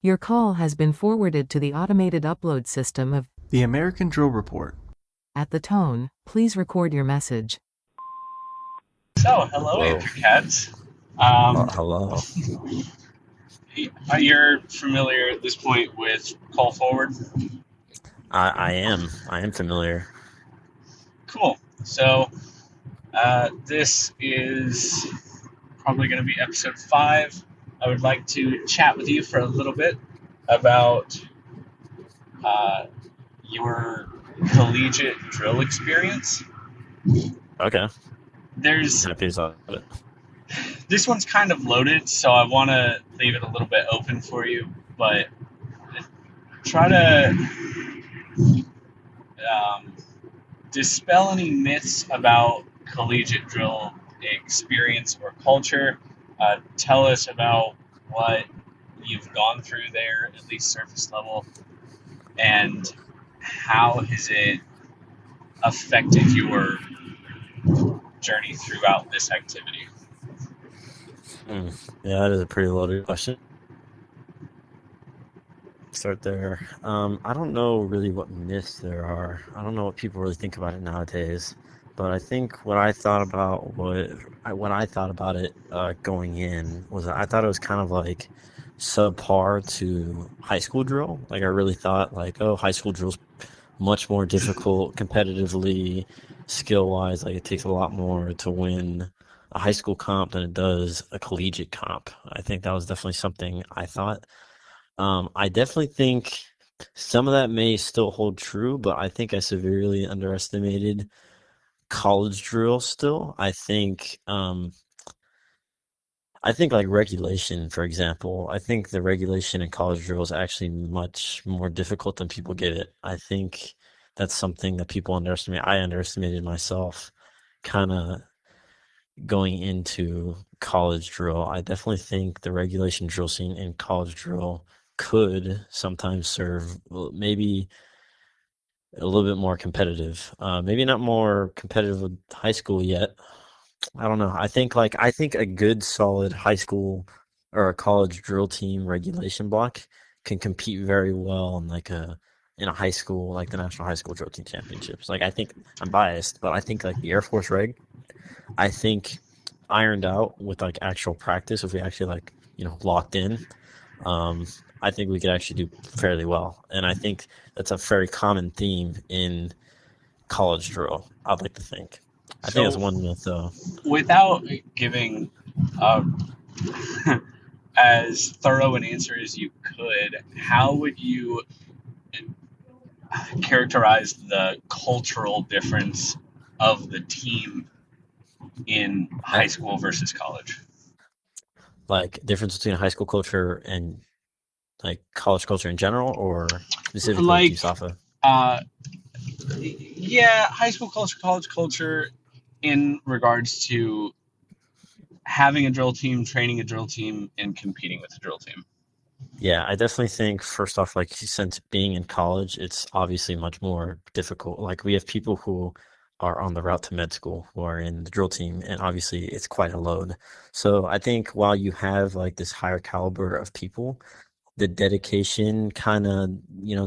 Your call has been forwarded to the automated upload system of The American Drill Report. At the tone, please record your message. So, hello, Hello. Andrew Katz. Um, Hello. you're familiar at this point with Call Forward? I am. I am familiar. Cool. So, this is probably going to be episode 5. I would like to chat with you for a little bit about your collegiate drill experience. Okay. There's Happy to talk about it. This one's kind of loaded, so I want to leave it a little bit open for you, but try to dispel any myths about collegiate drill experience or culture. Tell us about what you've gone through there, at least surface level, and how has it affected your journey throughout this activity? Yeah, that is a pretty loaded question. Start there. I don't know really what myths there are. I don't know what people really think about it nowadays. But I think what I thought about it going in was I thought it was kind of like subpar to high school drill. Like I really thought like, oh, high school drill's much more difficult competitively, skill wise. Like it takes a lot more to win a high school comp than it does a collegiate comp. I think that was definitely something I thought. I definitely think some of that may still hold true, but I think I severely underestimated college drill still. I think like regulation, for example, I think the regulation in college drill is actually much more difficult than people give it. I think that's something that people underestimate. I underestimated myself kind of going into college drill. I definitely think the regulation drill scene in college drill could sometimes serve maybe a little bit more competitive. Maybe not more competitive with high school yet. I don't know. I think a good solid high school or a college drill team regulation block can compete very well in a high school like the National High School Drill Team Championships. Like I think I'm biased, but I think like the Air Force reg, I think ironed out with like actual practice, if we actually like, locked in, um, I think we could actually do fairly well. And I think that's a very common theme in college drill, I'd like to think. I think that's So, one myth though. without giving as thorough an answer as you could, how would you characterize the cultural difference of the team in high I, school versus college? like difference between high school culture and like college culture in general or specifically with Like, USAFA? uh, yeah, high school culture, college culture, in regards to having a drill team, training a drill team, and competing with a drill team. Yeah, I definitely think first off, like since being in college, it's obviously much more difficult. Like we have people who are on the route to med school who are in the drill team, and obviously it's quite a load. So I think while you have like this higher caliber of people, the dedication kind of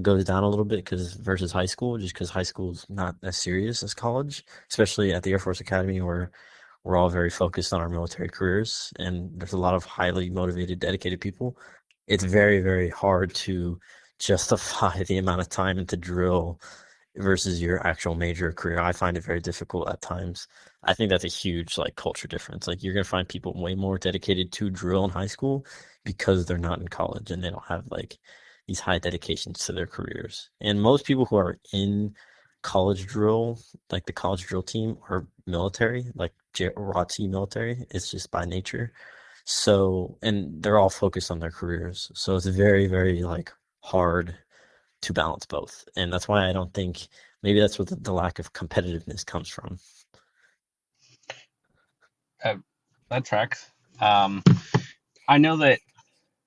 goes down a little bit because versus high school, just because high school is not as serious as college, especially at the Air Force Academy where we're all very focused on our military careers, and there's a lot of highly motivated, dedicated people. It's very, very hard to justify the amount of time into drill versus your actual major career. I find it very difficult at times. I think that's a huge like culture difference. Like you're gonna find people way more dedicated to drill in high school because they're not in college and they don't have like these high dedications to their careers. And most people who are in college drill, like the college drill team, are military, like ROTC military. It's just by nature. So, and they're all focused on their careers. So it's very, very like hard to balance both. And that's why I don't think maybe that's what the lack of competitiveness comes from. Uh, that tracks. I know that.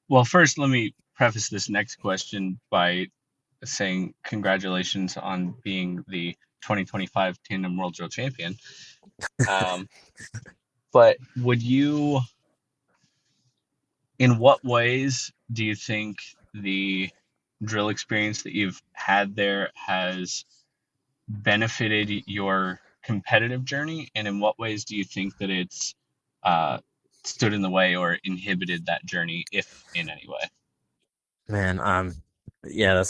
Well, first, let me preface this next question by saying congratulations on being the 2025 Tandem World Drill Champion. Um, but in what ways do you think the drill experience that you've had there has benefited your competitive journey, and in what ways do you think that it's uh, stood in the way or inhibited that journey, if in any way? Man, yeah,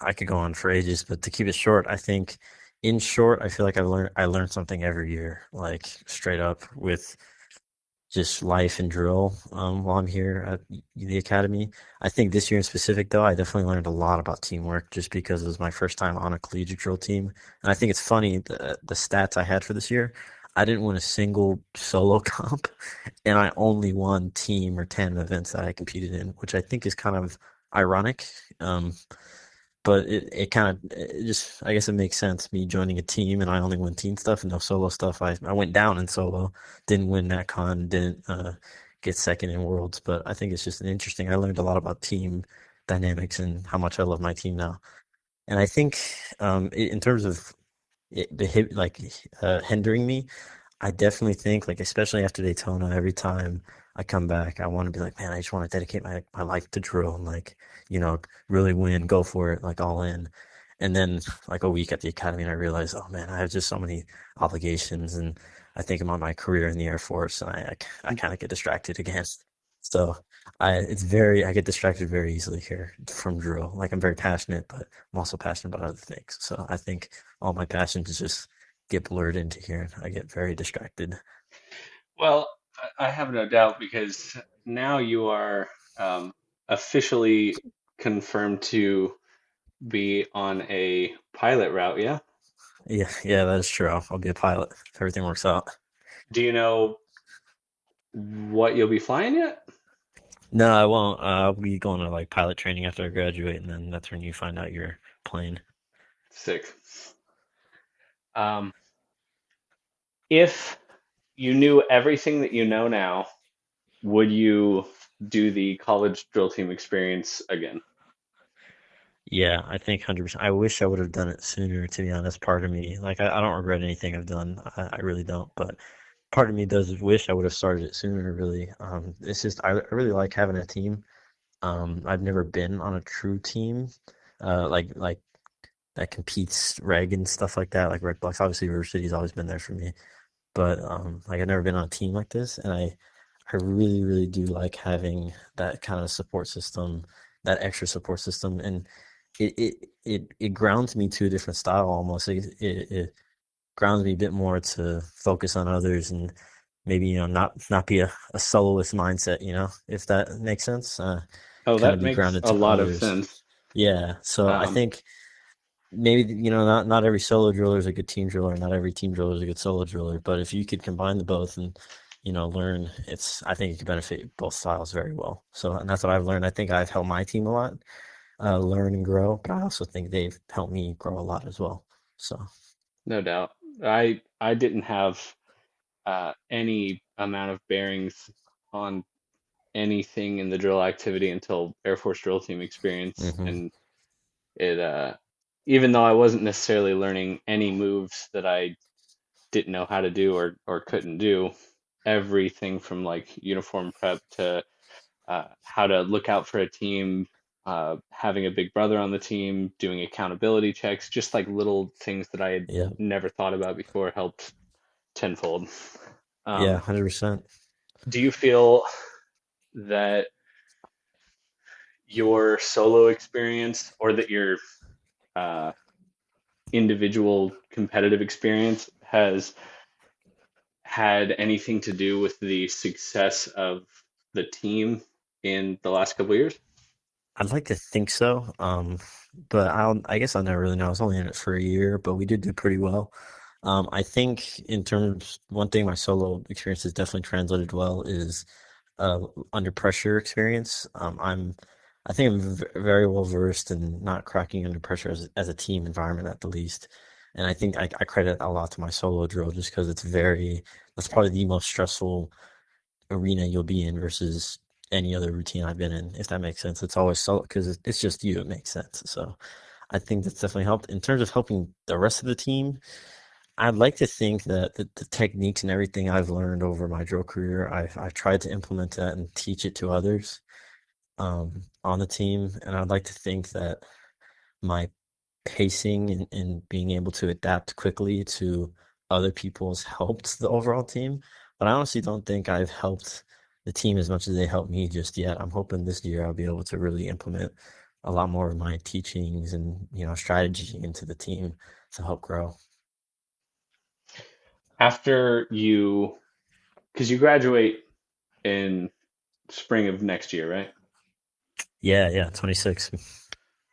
I could go on for ages, but to keep it short, I think in short, I feel like I learned something every year, like straight up with just life and drill while I'm here at the academy. I think this year in specific, though, I definitely learned a lot about teamwork just because it was my first time on a collegiate drill team. And I think it's funny the stats I had for this year. I didn't win a single solo comp, and I only won team or tandem events that I competed in, which I think is kind of ironic. Um, but it kind of it just I guess it makes sense me joining a team and I only win team stuff and no solo stuff. I went down in solo, didn't win that con, didn't get second in worlds, but I think it's just an interesting. I learned a lot about team dynamics and how much I love my team now. And I think in terms of like hindering me, I definitely think, like, especially after Daytona, every time I come back, I want to be like, man, I just want to dedicate my life to drill and, like, really win, go for it, like, all in. And then, like, a week at the academy, and I realize, oh man, I have just so many obligations. And I think about my career in the Air Force, and I kind of get distracted again. So I get distracted very easily here from drill. Like, I'm very passionate, but I'm also passionate about other things. So I think all my passions just get blurred into here. I get very distracted. Well, I have no doubt because now you are officially confirmed to be on a pilot route, yeah? Yeah, yeah, that is true. I'll be a pilot if everything works out. Do you know what you'll be flying yet? No, I won't. I'll be going to like pilot training after I graduate, and then that's when you find out your plane. Sick. Um, if you knew everything that you know now, would you do the college drill team experience again? Yeah, I think 100%. I wish I would have done it sooner, to be honest. Part of me, like, I don't regret anything I've done. I really don't. But part of me does wish I would have started it sooner, really. It's just, I really like having a team. I've never been on a true team, like that competes reg and stuff like that, like reg blocks. Obviously, River City's always been there for me, but like I've never been on a team like this, and I really, really do like having that kind of support system, that extra support system, and it grounds me to a different style almost. It grounds me a bit more to focus on others and maybe not be a soloist mindset, if that makes sense. Oh, Kind of that be makes grounded a to lot of others. sense. Yeah, so I Um, think maybe not every solo driller is a good team driller, not every team driller is a good solo driller, but if you could combine the both and learn, I think it could benefit both styles very well. So, and that's what I've learned. I think I've helped my team a lot, learn and grow, but I also think they've helped me grow a lot as well. So no doubt. I didn't have any amount of bearings on anything in the drill activity until Air Force drill team experience, hmm and it even though I wasn't necessarily learning any moves that I didn't know how to do or couldn't do, everything from like uniform prep to how to look out for a team, having a big brother on the team, doing accountability checks, just like little things that I had yeah, never thought about before helped tenfold. yeah, Um, 100%. do you feel that your solo experience or that your uh, individual competitive experience has had anything to do with the success of the team in the last couple of years? I'd like to think so, but I guess I'll never really know. I was only in it for a year, but we did do pretty well. I think in terms, one thing my solo experience has definitely translated well is under pressure experience. I think I'm very well versed in not cracking under pressure as a team environment at the least. And I think I credit a lot to my solo drill just because that's probably the most stressful arena you'll be in versus any other routine I've been in, if that makes sense. It's always solo because it's just you. It makes sense. So I think that's definitely helped. In terms of helping the rest of the team, I'd like to think that the techniques and everything I've learned over my drill career, I've tried to implement that and teach it to others. on the team, and I'd like to think that my pacing and being able to adapt quickly to other people's helped the overall team. But I honestly don't think I've helped the team as much as they helped me just yet. I'm hoping this year I'll be able to really implement a lot more of my teachings and, strategy into the team to help grow. After you, because you graduate in spring of next year, right? Yeah, yeah, 26.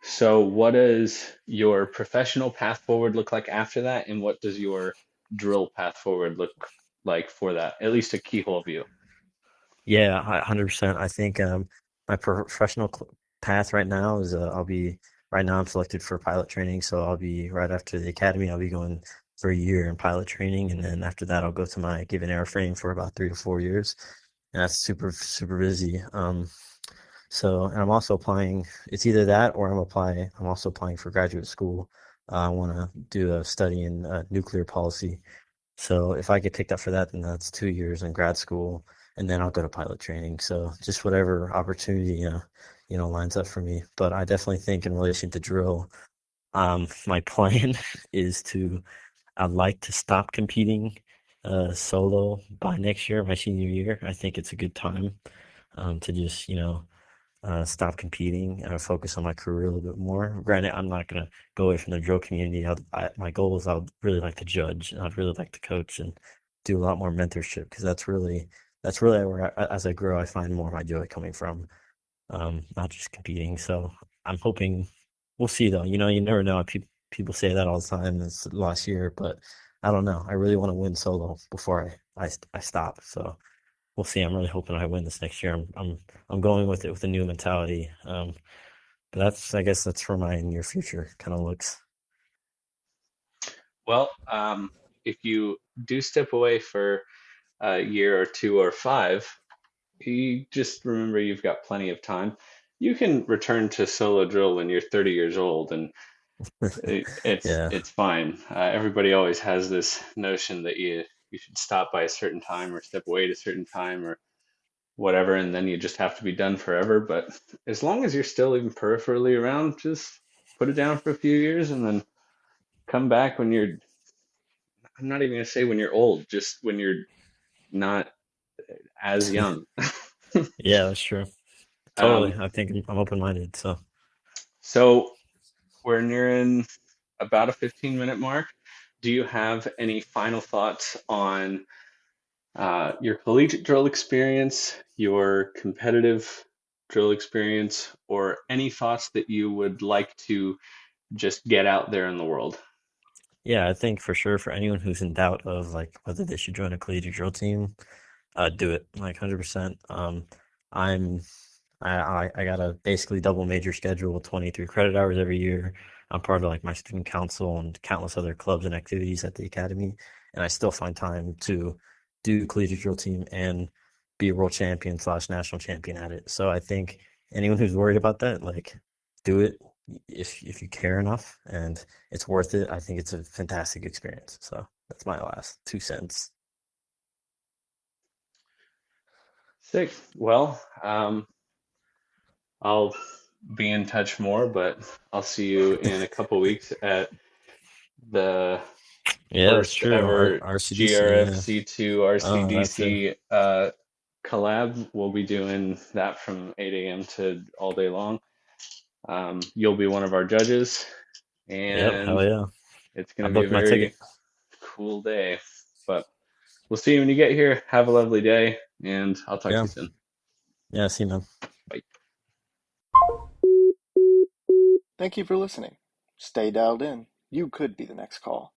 So, what does your professional path forward look like after that, and what does your drill path forward look like for that? At least a keyhole view. Yeah, 100%. I think my professional path right now is right now I'm selected for pilot training, so I'll be right after the academy. I'll be going for a year in pilot training, and then after that, I'll go to my given airframe for about 3 to 4 years, and that's super super busy. And I'm also applying. It's either that or I'm also applying for graduate school. I want to do a study in nuclear policy, so if I get picked up for that, then that's 2 years in grad school, and then I'll go to pilot training. So just whatever opportunity, lines up for me. But I definitely think in relation to drill, my plan is I'd like to stop competing solo by next year, my senior year. I think it's a good time to just, stop competing and focus on my career a little bit more. Granted, I'm not gonna go away from the drill community. My goal is I'd really like to judge and I'd really like to coach and do a lot more mentorship because that's really where as I grow, I find more of my joy coming from, not just competing. So I'm hoping we'll see though. You never know. People say that all the time. It's last year, but I don't know. I really want to win solo before I stop. So we'll see. I'm really hoping I win this next year. I'm going with it with a new mentality. But I guess that's for my near future kind of looks. Well, if you do step away for a year or two or five, you just remember you've got plenty of time. You can return to solo drill when you're 30 years old, and Yeah. it's fine. Everybody always has this notion that you should stop by a certain time or step away at a certain time or whatever, and then you just have to be done forever. But as long as you're still even peripherally around, just put it down for a few years and then come back when you're, I'm not even gonna say when you're old, just when you're not as young. Yeah, that's true. Totally. Um, I think I'm open-minded. So so we're nearing about a 15-minute mark. Do you have any final thoughts on your collegiate drill experience, your competitive drill experience, or any thoughts that you would like to just get out there in the world? yeah, I think for sure for anyone who's in doubt of like whether they should join a collegiate drill team, do it like 100%. I'm I got a basically double major schedule, 23 credit hours every year. I'm part of like my student council and countless other clubs and activities at the academy, and I still find time to do collegiate drill team and be a world champion slash national champion at it. So I think anyone who's worried about that, like, do it if you care enough, and it's worth it. I think it's a fantastic experience. So that's my last 2 cents. Sick. Well, I'll be in touch more, but I'll see you in a couple weeks at the Yeah, that's first true. ever RCDC, yeah. GRFC2 Oh, that too. RCDC collab. We'll be doing that from 8 a.m. to all day long. You'll be one of our judges, Yep, and hell yeah. it's I going to be a booked my ticket. very cool day. But we'll see you when you get here. Have a lovely day, and I'll talk to Yeah. you soon. Yeah, see you, man. Bye. Thank you for listening. Stay dialed in. You could be the next call.